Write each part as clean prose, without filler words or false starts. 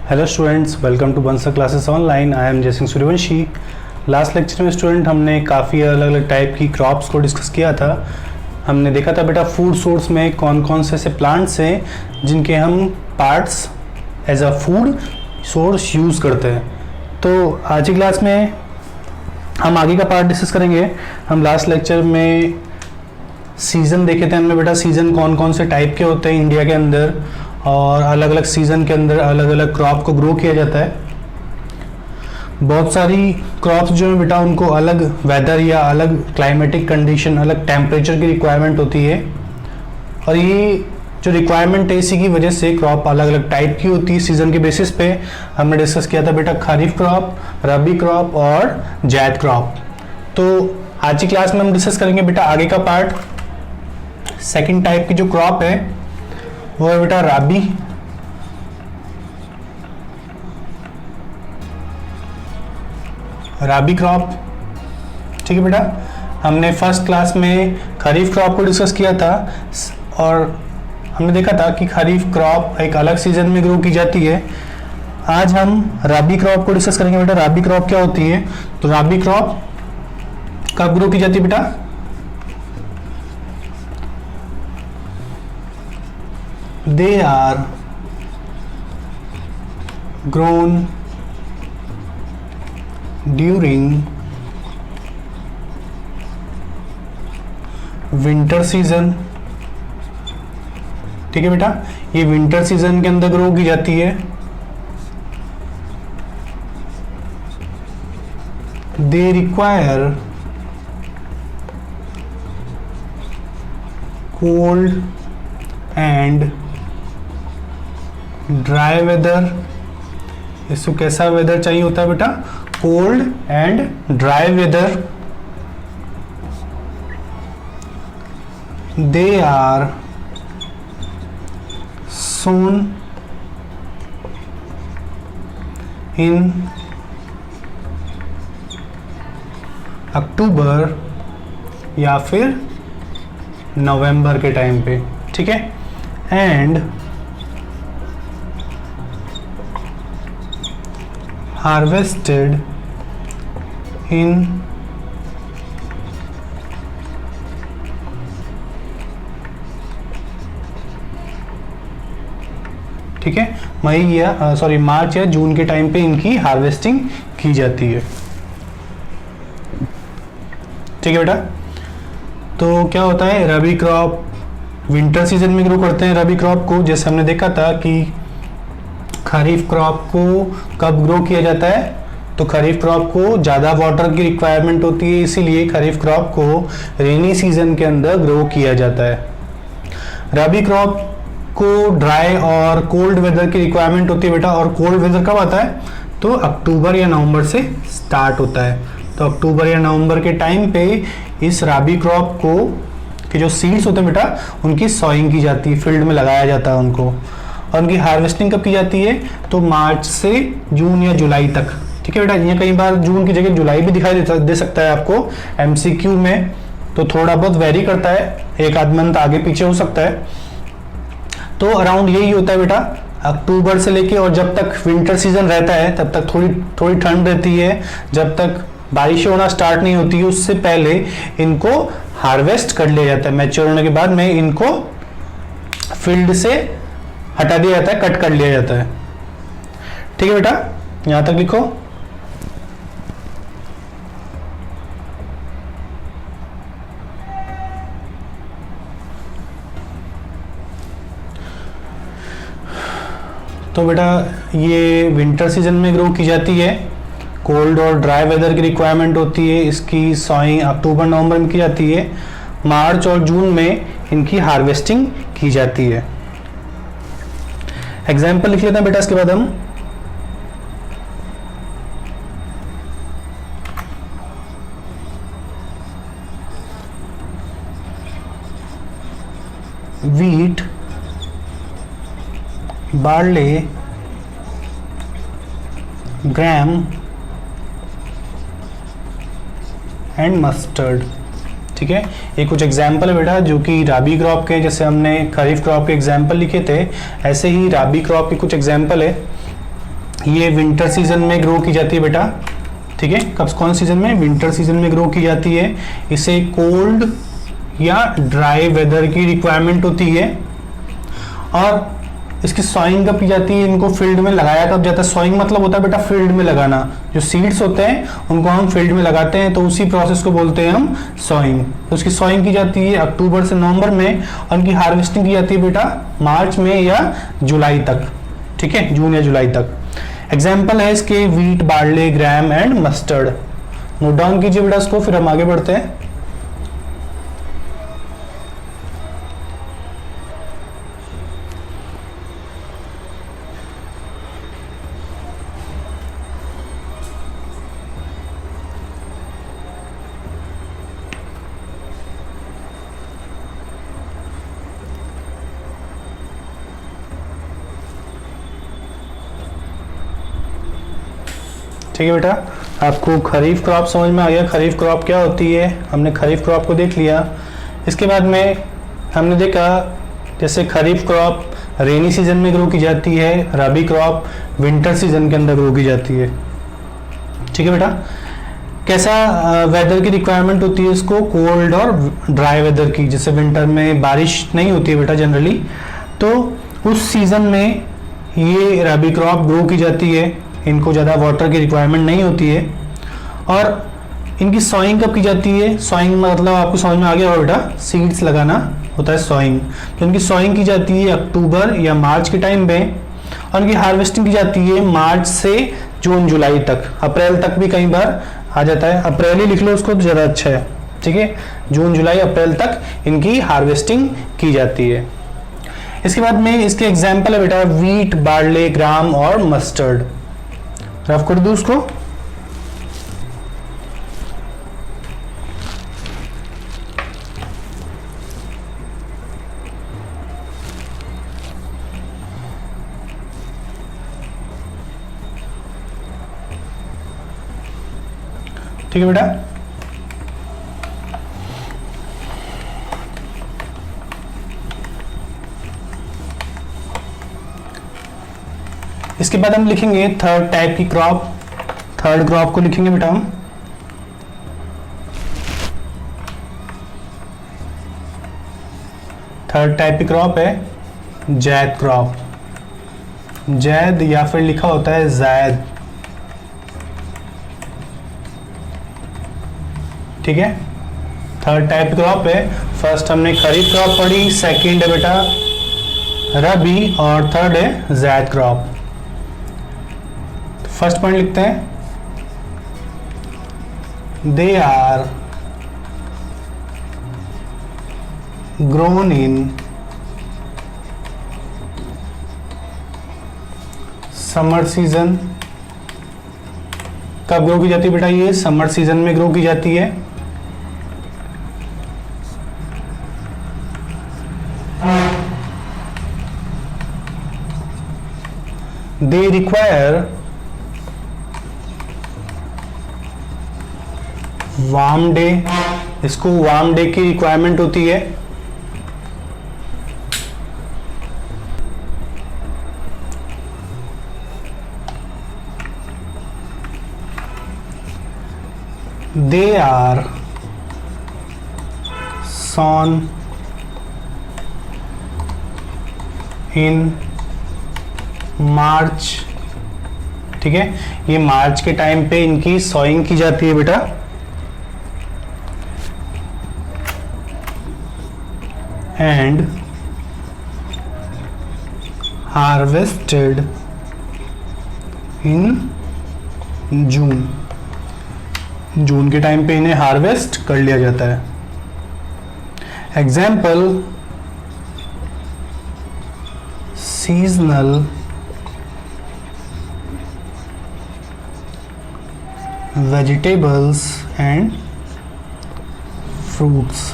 Hello students, welcome to Bansal classes online. I am Jaisingh Suryavanshi. Last lecture में student हमने काफ़ी अलग अलग टाइप की क्रॉप्स को डिस्कस किया था। हमने देखा था बेटा फूड सोर्स में कौन कौन से ऐसे प्लांट्स हैं जिनके हम parts as a food source use करते हैं। तो आज की क्लास में हम आगे का पार्ट डिस्कस करेंगे। हम लास्ट लेक्चर में सीज़न देखे थे हमने बेटा, सीज़न कौन कौन से टाइप के होते हैं इंडिया के अंदर, और अलग अलग सीज़न के अंदर अलग अलग क्रॉप को ग्रो किया जाता है। बहुत सारी क्रॉप्स जो है बेटा उनको अलग वेदर या अलग क्लाइमेटिक कंडीशन, अलग टेम्परेचर की रिक्वायरमेंट होती है, और ये जो रिक्वायरमेंट है इसी की वजह से क्रॉप अलग अलग टाइप की होती है सीज़न के बेसिस पे। हमने डिस्कस किया था बेटा खरीफ क्रॉप, रबी क्रॉप और जैद क्रॉप। तो आज की क्लास में हम डिस्कस करेंगे बेटा आगे का पार्ट। सेकंड टाइप की जो क्रॉप है वो है बेटा राबी क्रॉप। ठीक है बेटा, हमने फर्स्ट क्लास में खरीफ क्रॉप को डिस्कस किया था और हमने देखा था कि खरीफ क्रॉप एक अलग सीजन में ग्रो की जाती है। आज हम राबी क्रॉप को डिस्कस करेंगे बेटा। राबी क्रॉप क्या होती है? तो राबी क्रॉप कब ग्रो की जाती है बेटा? They are grown during winter season. ठीक है बेटा, ये विंटर सीजन के अंदर ग्रो की जाती है। They require cold and dry weather. इसको कैसा वेदर चाहिए होता है बेटा? Cold and dry weather. They are sown in October या फिर नवंबर के टाइम पे। ठीक है, एंड harvested in ठीक है मई या सॉरी मार्च या जून के टाइम पे इनकी हार्वेस्टिंग की जाती है। ठीक है बेटा, तो क्या होता है, रबी क्रॉप विंटर सीजन में ग्रो करते हैं। रबी क्रॉप को जैसे हमने देखा था कि खरीफ क्रॉप को कब ग्रो किया जाता है, तो खरीफ क्रॉप को ज़्यादा वाटर की रिक्वायरमेंट होती है, इसीलिए खरीफ क्रॉप को रेनी सीजन के अंदर ग्रो किया जाता है। रबी क्रॉप को ड्राई और कोल्ड वेदर की रिक्वायरमेंट होती है बेटा, और कोल्ड वेदर कब आता है? तो अक्टूबर या नवंबर से स्टार्ट होता है। तो अक्टूबर या नवंबर के टाइम पे इस रबी क्रॉप को के जो सीड्स होते हैं बेटा उनकी सॉइंग की जाती है, फील्ड में लगाया जाता है उनको, और उनकी हार्वेस्टिंग कब की जाती है? तो मार्च से जून या जुलाई तक। ठीक है बेटा, यहाँ कई बार जून की जगह जुलाई भी दिखाई दे सकता है आपको एमसीक्यू में, तो थोड़ा बहुत वेरी करता है, एक आध मंथ आगे पीछे हो सकता है। तो अराउंड यही होता है बेटा, अक्टूबर से लेके और जब तक विंटर सीजन रहता है तब तक थोड़ी ठंड रहती है, जब तक बारिश होना स्टार्ट नहीं होती है उससे पहले इनको हार्वेस्ट कर लिया जाता है। मैच्योर होने के बाद में इनको फील्ड से हटा दिया जाता है, कट कर लिया जाता है। ठीक है बेटा, यहां तक लिखो। तो बेटा ये विंटर सीजन में ग्रो की जाती है, कोल्ड और ड्राई वेदर की रिक्वायरमेंट होती है, इसकी सॉइंग अक्टूबर नवंबर में की जाती है, मार्च और जून में इनकी हार्वेस्टिंग की जाती है। एग्जाम्पल लिख लेते हैं बेटा इसके बाद हम। wheat, barley, gram and mustard। ठीक ठीक है। ये कुछ एग्जाम्पल है बेटा जो कि राबी क्रॉप के, जैसे हमने खरीफ क्रॉप के एग्जाम्पल लिखे थे, ऐसे ही राबी क्रॉप के कुछ एग्जाम्पल है। ये विंटर सीजन में ग्रो की जाती है बेटा, ठीक है। कब, कौन सीजन में? विंटर सीजन में ग्रो की जाती है। इसे कोल्ड या ड्राई वेदर की रिक्वायरमेंट होती है। और इसकी सॉइंग कब की जाती है? इनको फील्ड में लगाया कब जाता है? सॉइंग मतलब होता है बेटा फील्ड में लगाना। जो सीड्स होते हैं उनको हम फील्ड में लगाते हैं, तो उसी प्रोसेस को बोलते हैं हम सॉइंग। तो उसकी सॉइंग की जाती है अक्टूबर से नवंबर में, और उनकी हार्वेस्टिंग की जाती है बेटा मार्च में या जुलाई तक, ठीक है, जून या जुलाई तक। एग्जाम्पल है इसके wheat, barley, gram and mustard. Note down कीजिए बेटा इसको, फिर हम आगे बढ़ते हैं। ठीक है बेटा, आपको खरीफ क्रॉप समझ में आ गया। खरीफ क्रॉप क्या होती है, हमने खरीफ क्रॉप को देख लिया। इसके बाद में हमने देखा जैसे खरीफ क्रॉप रेनी सीजन में ग्रो की जाती है, रबी क्रॉप विंटर सीजन के अंदर ग्रो की जाती है, ठीक है बेटा। कैसा वेदर की रिक्वायरमेंट होती है इसको? कोल्ड और ड्राई वेदर की। जैसे विंटर में बारिश नहीं होती है बेटा जनरली, तो उस सीजन में ये रबी क्रॉप ग्रो की जाती है। इनको ज़्यादा वाटर की रिक्वायरमेंट नहीं होती है। और इनकी सॉइंग कब की जाती है? सॉइंग मतलब आपको समझ में आ गया होगा बेटा, सीड्स लगाना होता है सॉइंग। तो इनकी सॉइंग की जाती है अक्टूबर या मार्च के टाइम पे, और इनकी हार्वेस्टिंग की जाती है मार्च से जून जुलाई तक। अप्रैल तक भी कई बार आ जाता है, अप्रैल ही लिख लो उसको तो ज़्यादा अच्छा है, ठीक है। जून जुलाई अप्रैल तक इनकी हार्वेस्टिंग की जाती है। इसके बाद में इसके एग्जाम्पल है बेटा वीट, बार्ले, ग्राम और मस्टर्ड। रफ कर दूं उसको। ठीक है बेटा, इसके बाद हम लिखेंगे थर्ड टाइप की क्रॉप। थर्ड क्रॉप को लिखेंगे बेटा हम थर्ड टाइप की क्रॉप है जैद क्रॉप। जैद या फिर लिखा होता है जैद, ठीक है। थर्ड टाइप क्रॉप है। फर्स्ट हमने खरीफ क्रॉप पढ़ी, सेकंड है बेटा रबी, और थर्ड है जैद क्रॉप। फर्स्ट पॉइंट लिखते हैं, they are grown in summer season. कब ग्रो की जाती है बेटा? ये समर सीजन में ग्रो की जाती है। They require warm day. इसको वार्म डे की रिक्वायरमेंट होती है। दे आर sown इन मार्च, ठीक है। ये मार्च के टाइम पे इनकी सॉइंग की जाती है बेटा। एंड हार्वेस्टेड इन जून। जून के टाइम पे इन्हें हार्वेस्ट कर लिया जाता है। Example seasonal vegetables and fruits,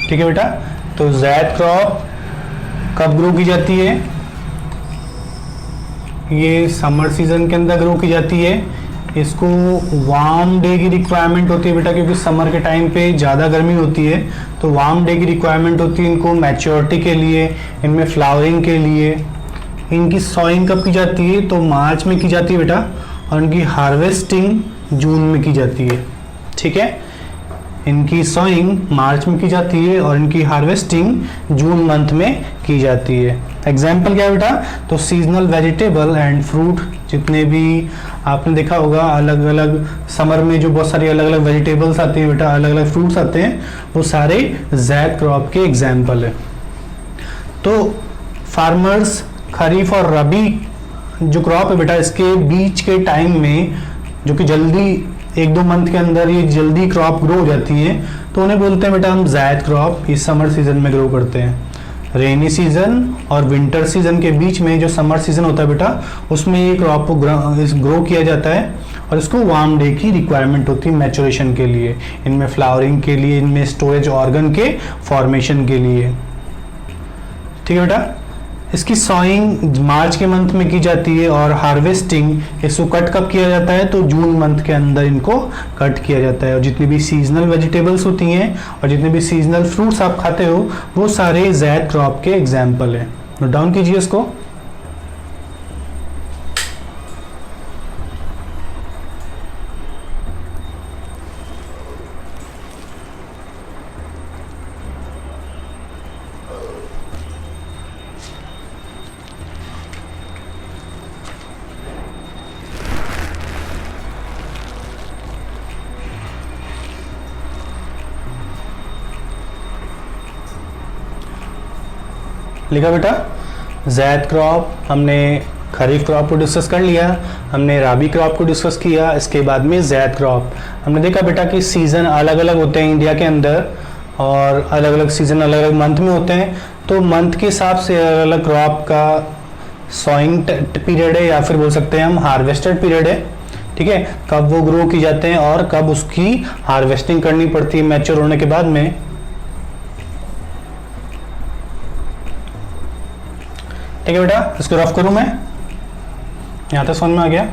ठीक है बेटा। तो जैद क्रॉप कब ग्रो की जाती है? ये समर सीजन के अंदर ग्रो की जाती है। इसको वार्म डे की रिक्वायरमेंट होती है बेटा, क्योंकि समर के टाइम पे ज़्यादा गर्मी होती है, तो वार्म डे की रिक्वायरमेंट होती है इनको मैच्योरिटी के लिए, इनमें फ्लावरिंग के लिए। इनकी सॉइंग कब की जाती है? तो मार्च में की जाती है बेटा, और इनकी हार्वेस्टिंग जून में की जाती है। ठीक है, इनकी सॉइंग मार्च में की जाती है और इनकी हार्वेस्टिंग जून मंथ में की जाती है। एग्जाम्पल क्या है बेटा? तो सीजनल वेजिटेबल एंड फ्रूट, जितने भी आपने देखा होगा अलग अलग समर में जो बहुत सारी अलग अलग वेजिटेबल्स आती हैं बेटा, अलग अलग फ्रूट्स आते हैं, वो सारे ज़ैद क्रॉप के एग्जाम्पल है। तो फार्मर्स खरीफ और रबी जो क्रॉप है बेटा, इसके बीच के टाइम में, जो कि जल्दी 1-2 मंथ के अंदर ये जल्दी क्रॉप ग्रो हो जाती है, तो उन्हें बोलते हैं बेटा हम ज़ैद क्रॉप, इस समर सीजन में ग्रो करते हैं। रेनी सीजन और विंटर सीजन के बीच में जो समर सीजन होता है बेटा, उसमें ये क्रॉप को ग्रो किया जाता है, और इसको वार्म डे की रिक्वायरमेंट होती है मैचुरेशन के लिए, इनमें फ्लावरिंग के लिए, इनमें स्टोरेज ऑर्गन के फॉर्मेशन के लिए। ठीक है बेटा, इसकी सॉइंग मार्च के मंथ में की जाती है और हार्वेस्टिंग इसको कट कब किया जाता है? तो जून मंथ के अंदर इनको कट किया जाता है। और जितनी भी सीजनल वेजिटेबल्स होती हैं और जितने भी सीजनल फ्रूट्स आप खाते हो, वो सारे ज़ैद क्रॉप के एग्जाम्पल हैं। नोट डाउन कीजिए इसको। लिखा बेटा, ज़ैद क्रॉप हमने खरीफ क्रॉप को डिस्कस कर लिया, हमने राबी क्रॉप को डिस्कस किया, इसके बाद में ज़ैद क्रॉप। हमने देखा बेटा कि सीज़न अलग अलग होते हैं इंडिया के अंदर, और अलग अलग सीज़न अलग अलग मंथ में होते हैं, तो मंथ के हिसाब से अलग अलग क्रॉप का सॉइंग पीरियड है, या फिर बोल सकते हैं हम हार्वेस्टेड पीरियड है। ठीक है, कब वो ग्रो की जाते हैं और कब उसकी हार्वेस्टिंग करनी पड़ती है मैच्योर होने के बाद में। ठीक है बेटा, इसको रफ करूं मैं, यहां तक समझ में आ गया?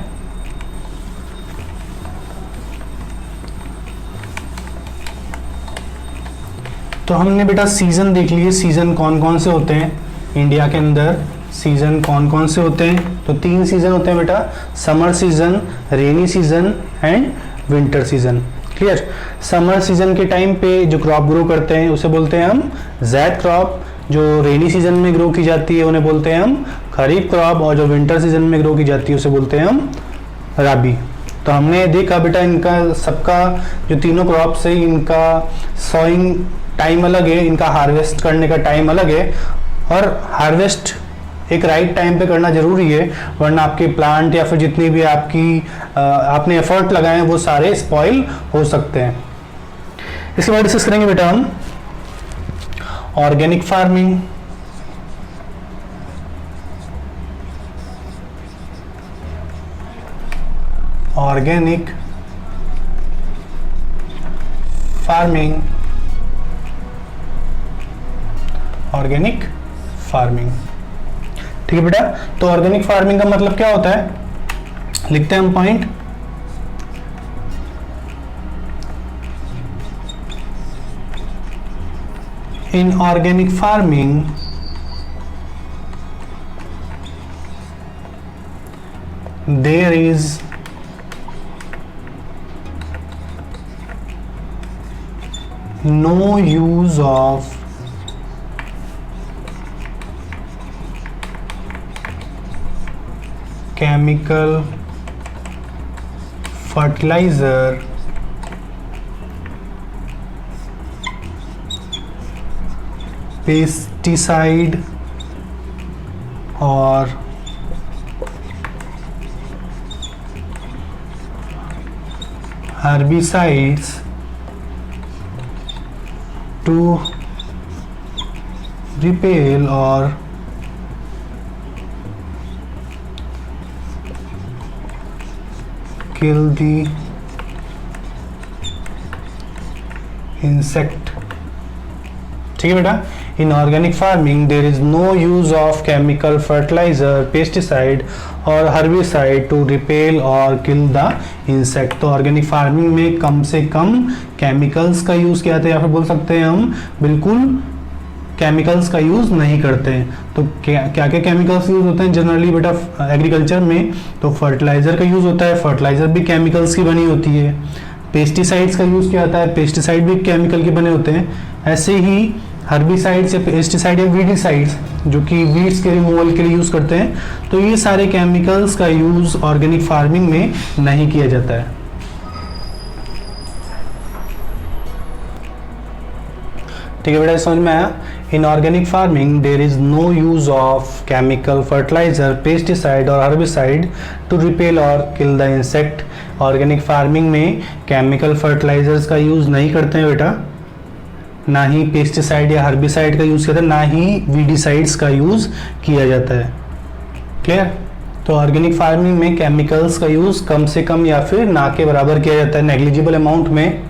तो हमने बेटा सीजन देख लिए, सीजन कौन कौन से होते हैं इंडिया के अंदर, सीजन कौन कौन से होते हैं? तो 3 सीजन होते हैं बेटा, summer season, rainy season and winter season. Clear? Summer season के टाइम पे जो क्रॉप ग्रो करते हैं उसे बोलते हैं हम ज़ैद क्रॉप, जो रेनी सीजन में ग्रो की जाती है उन्हें बोलते हैं हम खरीफ क्रॉप, और जो विंटर सीजन में ग्रो की जाती है उसे बोलते हैं हम राबी। तो हमने देखा बेटा इनका सबका जो तीनों क्रॉप्स है, इनका सॉइंग टाइम अलग है, इनका हार्वेस्ट करने का टाइम अलग है, और हार्वेस्ट एक राइट टाइम पे करना जरूरी है, वरना आपके प्लांट या फिर जितनी भी आपने एफर्ट लगाए हैं वो सारे स्पॉइल हो सकते हैं। इसके बाद डिस्कस करेंगे बेटा हम organic farming. Organic farming, organic farming. ठीक है बेटा, तो ऑर्गेनिक फार्मिंग का मतलब क्या होता है? लिखते हैं हम point. In organic farming, there is no use of chemical fertilizer pesticide or herbicides to repel or kill the insect। ठीक है बेटा, In organic farming, there is no use of chemical fertilizer, pesticide और herbicide to repel or kill the insect. तो organic farming में कम से कम chemicals का use किया जाता है, या फिर बोल सकते हैं हम बिल्कुल केमिकल्स का यूज़ नहीं करते हैं. तो क्या क्या केमिकल्स यूज़ होते हैं जनरली बेटा एग्रीकल्चर में? तो फर्टिलाइज़र का यूज़ होता है, फर्टिलाइज़र भी केमिकल्स की बनी होती है. पेस्टिसाइड्स का यूज़ किया जाता है, पेस्टिसाइड भी केमिकल के बने होते हैं. ऐसे ही हर्बिसाइड्स या पेस्टिसाइड या वीडिसाइड्स जो कि वीड्स के रिमूवल के लिए यूज़ करते हैं, तो ये सारे केमिकल्स का यूज़ ऑर्गेनिक फार्मिंग में नहीं किया जाता है. ठीक है बेटा, समझ में आया? In organic farming there is no use of chemical fertiliser, pesticide और हर्बिसाइड टू रिपेल और kill the insect. Organic farming में केमिकल फर्टिलाइजर्स का यूज़ नहीं करते हैं बेटा, ना ही पेस्टिसाइड या हर्बिसाइड का यूज़ किया जाता है, ना ही वीडिसाइड्स का यूज़ किया जाता है. क्लियर? तो ऑर्गेनिक फार्मिंग में केमिकल्स का यूज़ कम से कम या फिर ना के बराबर किया जाता है, नेग्लिजिबल अमाउंट में.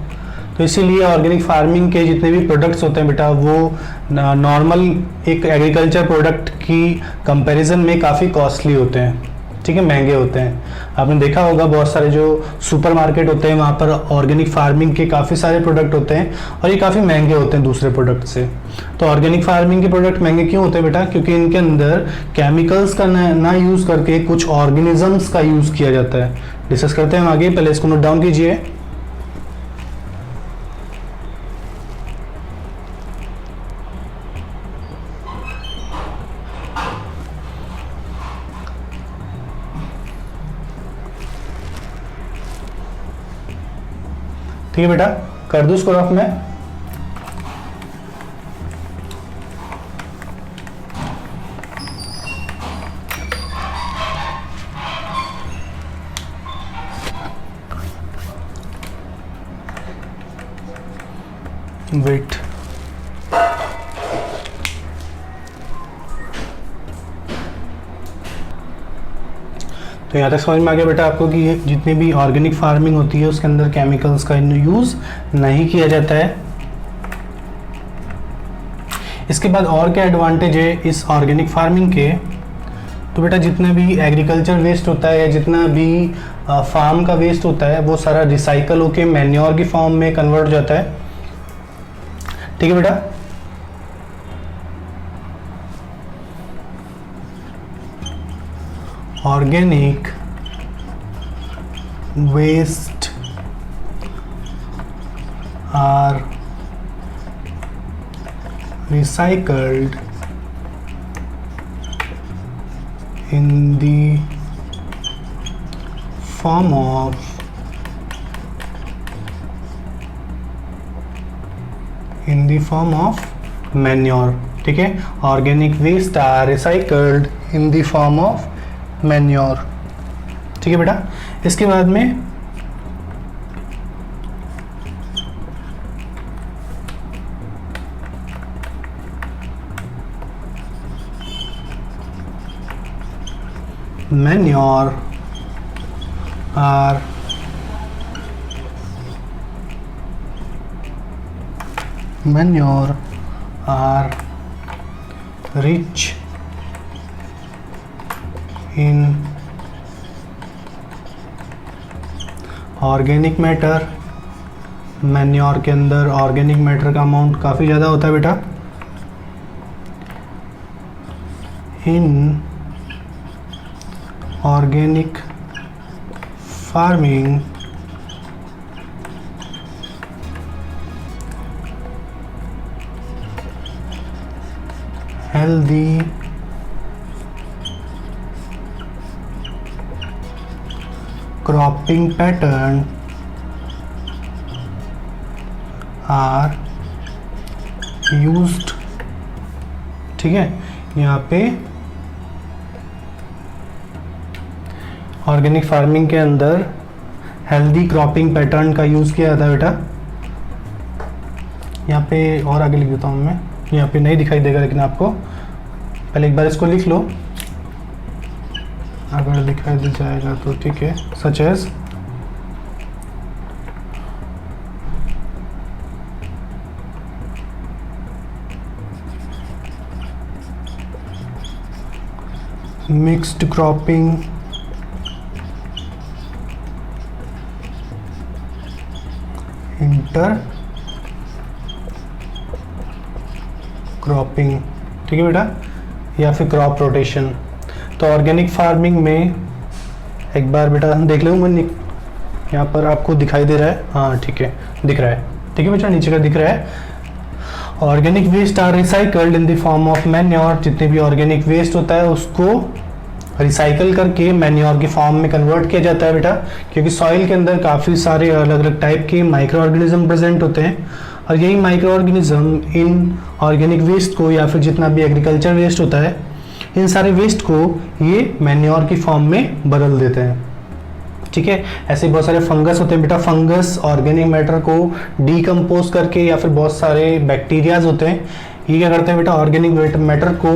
तो इसीलिए ऑर्गेनिक फार्मिंग के जितने भी प्रोडक्ट्स होते हैं बेटा वो नॉर्मल एक एग्रीकल्चर प्रोडक्ट की कंपैरिजन में काफ़ी कॉस्टली होते हैं. ठीक है, महंगे होते हैं. आपने देखा होगा बहुत सारे जो सुपरमार्केट होते हैं वहाँ पर ऑर्गेनिक फार्मिंग के काफ़ी सारे प्रोडक्ट होते हैं और ये काफ़ी महंगे होते हैं दूसरे प्रोडक्ट से. तो ऑर्गेनिक फार्मिंग के प्रोडक्ट महंगे क्यों होते हैं बेटा? क्योंकि इनके अंदर केमिकल्स का ना यूज़ करके कुछ ऑर्गेनिजम्स का यूज़ किया जाता है. डिस्कस करते हैं हम आगे, पहले इसको नोट डाउन कीजिए. ठीक है बेटा, कर दूं इसको रफ में. वेट, तो यहाँ तक समझ में आ गया बेटा आपको कि ये जितनी भी ऑर्गेनिक फार्मिंग होती है उसके अंदर केमिकल्स का यूज़ नहीं किया जाता है. इसके बाद और क्या एडवांटेज है इस ऑर्गेनिक फार्मिंग के? तो बेटा जितना भी एग्रीकल्चर वेस्ट होता है या जितना भी फार्म का वेस्ट होता है वो सारा रिसाइकल होके मैन्योर की फॉर्म में कन्वर्ट हो जाता है. ठीक है बेटा, organic waste are recycled in the form of manure. ठीक है, organic waste are recycled in the form of manure. ठीक है बेटा, इसके बाद में manure are rich in organic matter. Manure के अंदर ऑर्गेनिक मैटर का अमाउंट काफ़ी ज़्यादा होता है बेटा. In organic farming healthy cropping pattern are used. ठीक है, यहाँ पे ऑर्गेनिक फार्मिंग के अंदर हेल्दी क्रॉपिंग पैटर्न का यूज़ किया जाता है बेटा. यहाँ पे और आगे लिख देता हूँ मैं, यहाँ पे नहीं दिखाई देगा लेकिन आपको पहले एक बार इसको लिख लो, अगर दिखाई दे जाएगा तो ठीक है. Such as mixed cropping, inter cropping, ठीक है बेटा, या फिर क्रॉप रोटेशन। तो ऑर्गेनिक फार्मिंग में एक बार बेटा देख लो, मैं यहाँ पर आपको दिखाई दे रहा है, हाँ ठीक है दिख रहा है, ठीक है बेटा नीचे का दिख रहा है। Organic waste are recycled in the form of manure, जितने भी ऑर्गेनिक वेस्ट होता है उसको रिसाइकल करके मैन्योर के फॉर्म में कन्वर्ट किया जाता है बेटा, क्योंकि सॉइल के अंदर काफ़ी सारे अलग अलग टाइप के माइक्रो ऑर्गेनिज्म प्रेजेंट होते हैं, और यही माइक्रो ऑर्गेनिज्म इन ऑर्गेनिक वेस्ट को या फिर जितना भी एग्रीकल्चर वेस्ट होता है, इन सारे वेस्ट को ये मैन्योर की फॉर्म में बदल देते हैं, ठीक है। ऐसे बहुत सारे फंगस होते हैं बेटा, फंगस ऑर्गेनिक मैटर को डीकम्पोज करके, या फिर बहुत सारे बैक्टीरियाज होते हैं, ये क्या करते हैं बेटा, ऑर्गेनिक मैटर को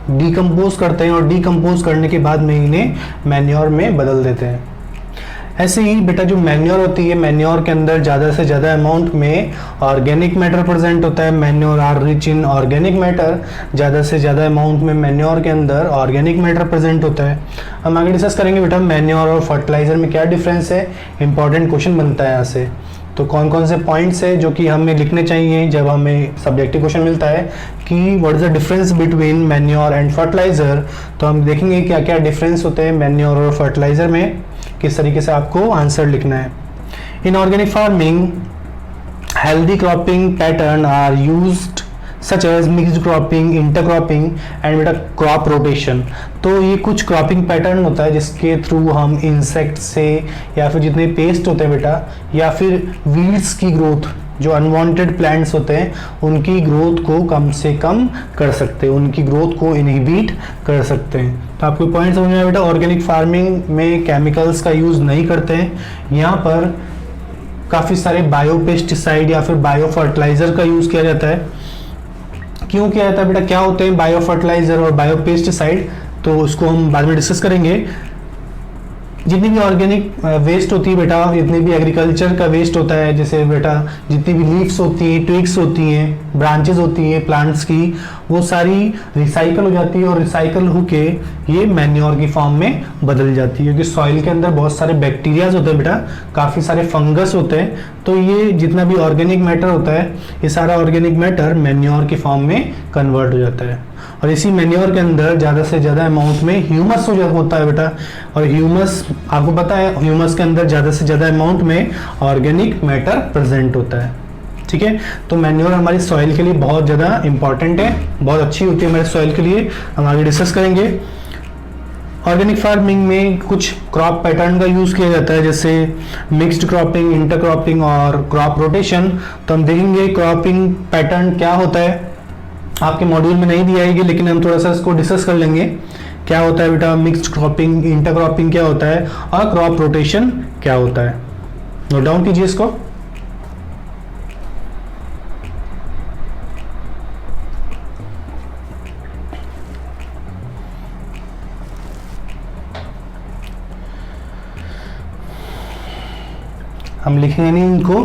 डीकम्पोज करते हैं और डीकम्पोज करने के बाद में इन्हें मैन्योर में बदल देते हैं। ऐसे ही बेटा जो मैन्योर होती है, मैन्योर के अंदर ज़्यादा से ज़्यादा अमाउंट में ऑर्गेनिक मैटर प्रेजेंट होता है। Manure are rich in organic matter, ज़्यादा से ज़्यादा अमाउंट में मैन्योर के अंदर ऑर्गेनिक मैटर प्रेजेंट होता है। हम आगे डिस्कस करेंगे बेटा मैन्योर और फर्टिलाइजर में क्या डिफरेंस है, इंपॉर्टेंट क्वेश्चन बनता है यहाँ से। तो कौन कौन से पॉइंट्स है जो कि हमें लिखने चाहिए जब हमें सब्जेक्टिव क्वेश्चन मिलता है कि what is the difference between manure and fertiliser. तो हम देखेंगे क्या क्या डिफरेंस होते हैं मैन्योर और फर्टिलाइजर में, किस तरीके से आपको आंसर लिखना है। In organic farming healthy cropping pattern are used such as mixed cropping, intercropping and बेटा क्रॉप रोटेशन। तो ये कुछ क्रॉपिंग पैटर्न होता है जिसके थ्रू हम इंसेक्ट से या फिर जितने पेस्ट होते हैं बेटा, या फिर वीड्स की ग्रोथ, जो अनवांटेड प्लांट्स होते हैं उनकी ग्रोथ को कम से कम कर सकते हैं, उनकी ग्रोथ को इनहिबिट कर सकते हैं। तो आपको पॉइंट समझ में आया बेटा, ऑर्गेनिक फार्मिंग में केमिकल्स का यूज़ नहीं करते हैं, यहाँ पर काफ़ी सारे बायोपेस्टिसाइड या फिर बायो फर्टिलाइजर का यूज़ किया जाता है। क्यों किया जाता है बेटा, क्या होते हैं बायो फर्टिलाइजर और बायोपेस्टिसाइड, तो उसको हम बाद में डिस्कस करेंगे। जितनी भी ऑर्गेनिक वेस्ट होती है बेटा, जितनी भी एग्रीकल्चर का वेस्ट होता है, जैसे बेटा जितनी भी लीव्स होती हैं, ट्विग्स होती हैं, ब्रांचेस होती हैं प्लांट्स की, वो सारी रिसाइकल हो जाती है और रिसाइकल होके ये मैन्योर की फॉर्म में बदल जाती है, क्योंकि सॉइल के अंदर बहुत सारे बैक्टीरियाज होते हैं बेटा, काफ़ी सारे फंगस होते हैं। तो ये जितना भी ऑर्गेनिक मैटर होता है, ये सारा ऑर्गेनिक मैटर मैन्योर की फॉर्म में कन्वर्ट हो जाता है, और इसी मैन्योर के अंदर ज़्यादा से ज़्यादा अमाउंट में ह्यूमस होता है बेटा, और ह्यूमस आपको पता है ह्यूमस के अंदर ज़्यादा से ज़्यादा अमाउंट में ऑर्गेनिक मैटर प्रेजेंट होता है, ठीक है। तो मैन्योर हमारी सॉइल के लिए बहुत ज़्यादा इंपॉर्टेंट है, बहुत अच्छी होती है हमारे सॉइल के लिए, हम आगे डिस्कस करेंगे। ऑर्गेनिक फार्मिंग में कुछ क्रॉप पैटर्न का यूज़ किया जाता है, जैसे मिक्स्ड क्रॉपिंग, इंटरक्रॉपिंग और क्रॉप रोटेशन। तो हम देखेंगे क्रॉपिंग पैटर्न क्या होता है, आपके मॉड्यूल में नहीं दिया है लेकिन हम थोड़ा सा इसको डिस्कस कर लेंगे। क्या होता है बेटा मिक्स्ड क्रॉपिंग, इंटरक्रॉपिंग क्या होता है और क्रॉप रोटेशन क्या होता है, नोट डाउन कीजिए इसको। हम लिखेंगे नहीं इनको,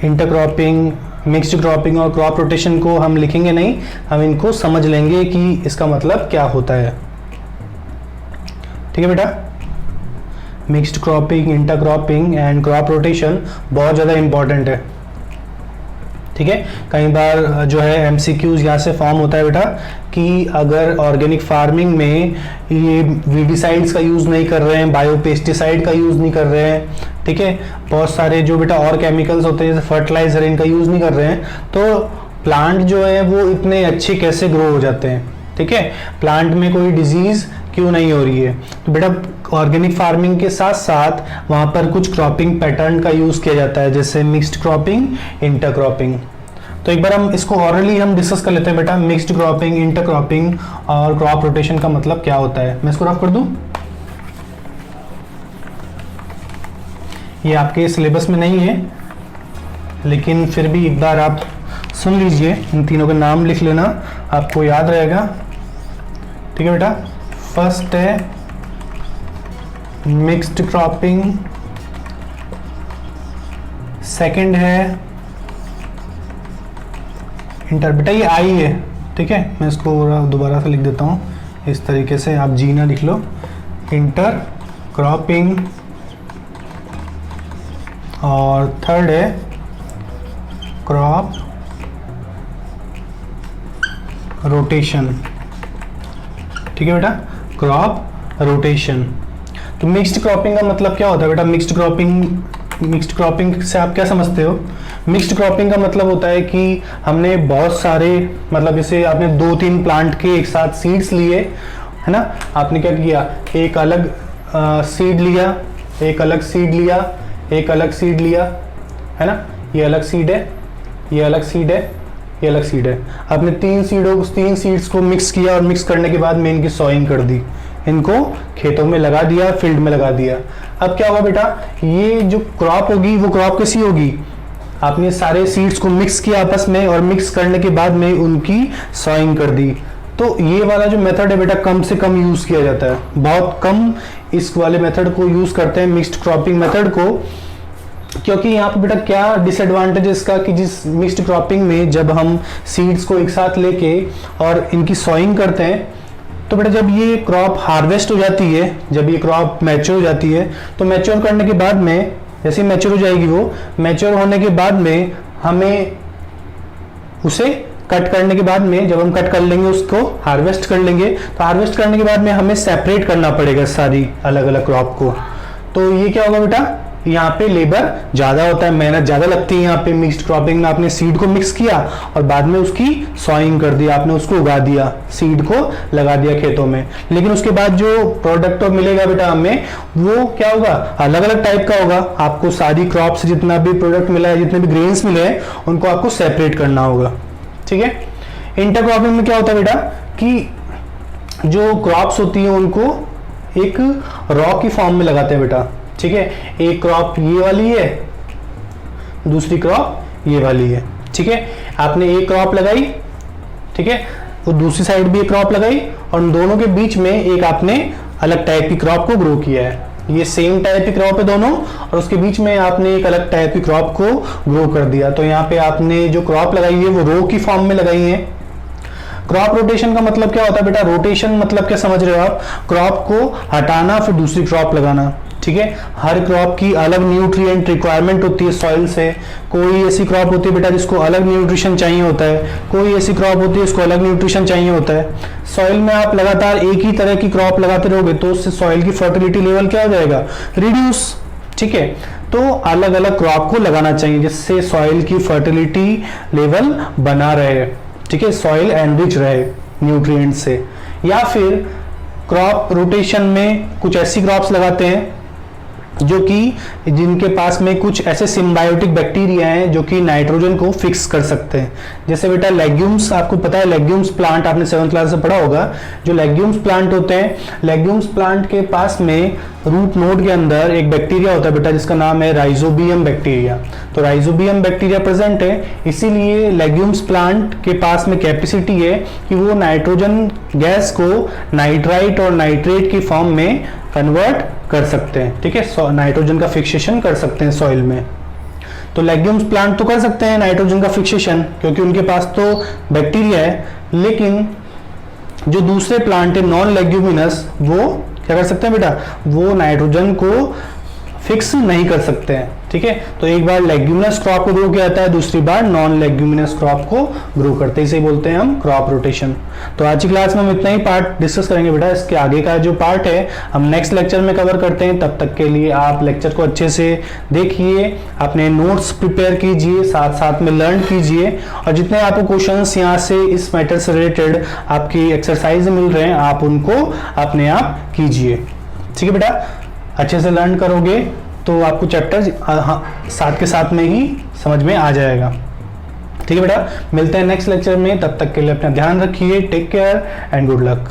इंटरक्रॉपिंग, मिक्स्ड क्रॉपिंग और क्रॉप रोटेशन को हम लिखेंगे नहीं, हम इनको समझ लेंगे कि इसका मतलब क्या होता है, ठीक है बेटा। Mixed cropping, intercropping and crop rotation बहुत ज़्यादा इंपॉर्टेंट है, ठीक है। कई बार जो है एमसीक्यूज यहाँ से फॉर्म होता है बेटा कि अगर ऑर्गेनिक फार्मिंग में ये वीडिसाइड्स का यूज़ नहीं कर रहे हैं, बायोपेस्टिसाइड का यूज़ नहीं कर रहे हैं, ठीक है, बहुत सारे जो बेटा और केमिकल्स होते हैं जैसे फर्टिलाइजर, इनका यूज़ नहीं कर रहे हैं, तो प्लांट जो है वो इतने अच्छे कैसे ग्रो हो जाते हैं, ठीक है। प्लांट में कोई डिजीज़ क्यों नहीं हो रही है, तो बेटा ऑर्गेनिक फार्मिंग के साथ साथ वहाँ पर कुछ क्रॉपिंग पैटर्न का यूज़ किया जाता है, जैसे मिक्स्ड क्रॉपिंग, इंटरक्रॉपिंग। तो एक बार हम इसको ऑरली हम डिस्कस कर लेते हैं बेटा, मिक्स्ड क्रॉपिंग, इंटरक्रॉपिंग और क्रॉप रोटेशन का मतलब क्या होता है। मैं इसको रफ कर दूं, ये आपके सिलेबस में नहीं है लेकिन फिर भी एक बार आप सुन लीजिए, इन तीनों के नाम लिख लेना, आपको याद रहेगा, ठीक है बेटा। फर्स्ट है मिक्स्ड क्रॉपिंग, सेकंड है इंटर, बेटा ये आई है, ठीक है, मैं इसको दोबारा से लिख देता हूँ, इस तरीके से आप जी ना लिख लो, इंटर क्रॉपिंग, और थर्ड है क्रॉप रोटेशन। ठीक है बेटा, क्रॉप रोटेशन। तो मिक्स्ड क्रॉपिंग का मतलब क्या होता है बेटा? मिक्स्ड क्रॉपिंग से आप क्या समझते हो? मिक्स्ड क्रॉपिंग का मतलब होता है कि हमने बहुत सारे, मतलब जैसे आपने 2-3 प्लांट के एक साथ सीड्स लिए, है ना। आपने क्या किया, एक अलग सीड लिया, एक अलग सीड लिया, एक अलग सीड लिया, है ना। ये अलग सीड है, ये अलग सीड है, ये अलग सीड है। आपने 3 सीड्स को मिक्स किया और मिक्स करने के बाद में इनकी सॉइंग कर दी, इनको खेतों में लगा दिया, फील्ड में लगा दिया। अब क्या होगा बेटा, ये जो क्रॉप होगी वो क्रॉप कैसी होगी? आपने सारे सीड्स को मिक्स किया आपस में और मिक्स करने के बाद में उनकी सॉइंग कर दी। तो ये वाला जो मेथड है बेटा कम से कम यूज किया जाता है, बहुत कम इस वाले मेथड को यूज करते हैं, मिक्स्ड क्रॉपिंग मेथड को। क्योंकि यहाँ पे बेटा क्या डिसएडवांटेज है इसका कि जिस मिक्स्ड क्रॉपिंग में जब हम सीड्स को एक साथ लेके और इनकी सॉइंग करते हैं, तो बेटा जब ये क्रॉप हार्वेस्ट हो जाती है, जब ये क्रॉप मैच्योर हो जाती है, तो मैच्योर करने के बाद में, जैसे मैच्योर हो जाएगी वो, मैच्योर होने के बाद में हमें उसे कट करने के बाद में, जब हम कट कर लेंगे उसको, हार्वेस्ट कर लेंगे, तो हार्वेस्ट करने के बाद में हमें सेपरेट करना पड़ेगा सारी अलग अलग क्रॉप को। तो ये क्या होगा बेटा, यहाँ पे लेबर ज्यादा होता है, मेहनत ज्यादा लगती है। यहाँ पे मिक्स्ड क्रॉपिंग में आपने सीड को मिक्स किया और बाद में उसकी सॉइंग कर दी, आपने उसको उगा दिया, सीड को लगा दिया खेतों में। लेकिन उसके बाद जो प्रोडक्ट मिलेगा बेटा हमें, वो क्या होगा, अलग अलग टाइप का होगा। आपको सारी क्रॉप से जितना भी प्रोडक्ट मिला है, जितने भी ग्रेन्स मिले हैं, उनको आपको सेपरेट करना होगा। ठीक है। इंटरक्रॉपिंग में क्या होता है बेटा कि जो क्रॉप्स होती है उनको एक रॉ की फॉर्म में लगाते हैं बेटा। ठीक है, एक क्रॉप ये वाली है, दूसरी क्रॉप ये वाली है। ठीक है, आपने एक क्रॉप लगाई, ठीक है, वो दूसरी साइड भी एक क्रॉप लगाई, और उन दोनों के बीच में एक आपने अलग टाइप की क्रॉप को ग्रो किया है। ये सेम टाइप की क्रॉप है दोनों, और उसके बीच में आपने एक अलग टाइप की क्रॉप को ग्रो कर दिया। तो यहाँ पे आपने जो क्रॉप लगाई है वो रो की फॉर्म में लगाई है। क्रॉप रोटेशन का मतलब क्या होता है बेटा? रोटेशन मतलब क्या समझ रहे हो आप? क्रॉप को हटाना फिर दूसरी क्रॉप लगाना। ठीक है, हर क्रॉप की अलग न्यूट्रिएंट रिक्वायरमेंट होती है सॉइल से। कोई ऐसी क्रॉप होती है बेटा जिसको अलग न्यूट्रिशन चाहिए होता है, कोई ऐसी क्रॉप होती है जिसको अलग न्यूट्रिशन चाहिए होता है। सॉइल में आप लगातार एक ही तरह की क्रॉप लगाते रहोगे तो उससे सॉइल की फर्टिलिटी लेवल क्या हो जाएगा? रिड्यूस। ठीक है, तो अलग अलग क्रॉप को लगाना चाहिए जिससे सॉइल की फर्टिलिटी लेवल बना रहे। ठीक है, सॉइल एनरिच रहे न्यूट्रिएंट से। या फिर क्रॉप रोटेशन में कुछ ऐसी क्रॉप्स लगाते हैं जो कि जिनके पास में कुछ ऐसे सिम्बायोटिक बैक्टीरिया हैं जो कि नाइट्रोजन को फिक्स कर सकते हैं। जैसे बेटा लेग्यूम्स, आपको पता है लेग्यूम्स प्लांट, आपने 7th क्लास से पढ़ा होगा। जो लेग्यूम्स प्लांट होते हैं, लेग्यूम्स प्लांट के पास में रूट नोड के अंदर एक बैक्टीरिया होता है बेटा जिसका नाम है राइजोबियम बैक्टीरिया। तो राइजोबियम बैक्टीरिया प्रेजेंट है, इसीलिए लेग्यूम्स प्लांट के पास में कैपेसिटी है कि वो नाइट्रोजन गैस को नाइट्राइट और नाइट्रेट की फॉर्म में कन्वर्ट कर सकते हैं। ठीक है, नाइट्रोजन का फिक्सेशन कर सकते हैं सॉइल में। तो लेग्यूम्स प्लांट तो कर सकते हैं नाइट्रोजन का फिक्सेशन क्योंकि उनके पास तो बैक्टीरिया है, लेकिन जो दूसरे प्लांट है नॉन लेग्यूमिनस, वो क्या कर सकते हैं बेटा? वो नाइट्रोजन को फिक्स नहीं कर सकते हैं। ठीक है, तो एक बार लेग्यूमिनस क्रॉप को ग्रो किया जाता है, दूसरी बार नॉन लेग्यूमिनस क्रॉप को ग्रो करते हैं, इसे बोलते हैं हम क्रॉप रोटेशन। तो आज की क्लास में हम इतना ही पार्ट डिस्कस करेंगे बेटा। इसके आगे का जो पार्ट है हम नेक्स्ट लेक्चर में कवर करते हैं। तब तक के लिए आप लेक्चर को अच्छे से देखिए, अपने नोट्स प्रिपेयर कीजिए, साथ साथ में लर्न कीजिए, और जितने आपको क्वेश्चंस यहाँ से इस मैटर से रिलेटेड आपकी एक्सरसाइज मिल रहे हैं आप उनको अपने आप कीजिए। ठीक है बेटा, अच्छे से लर्न करोगे तो आपको चैप्टर साथ के साथ में ही समझ में आ जाएगा। ठीक है बेटा, मिलते हैं नेक्स्ट लेक्चर में। तब तक के लिए अपना ध्यान रखिए। Take care and good luck.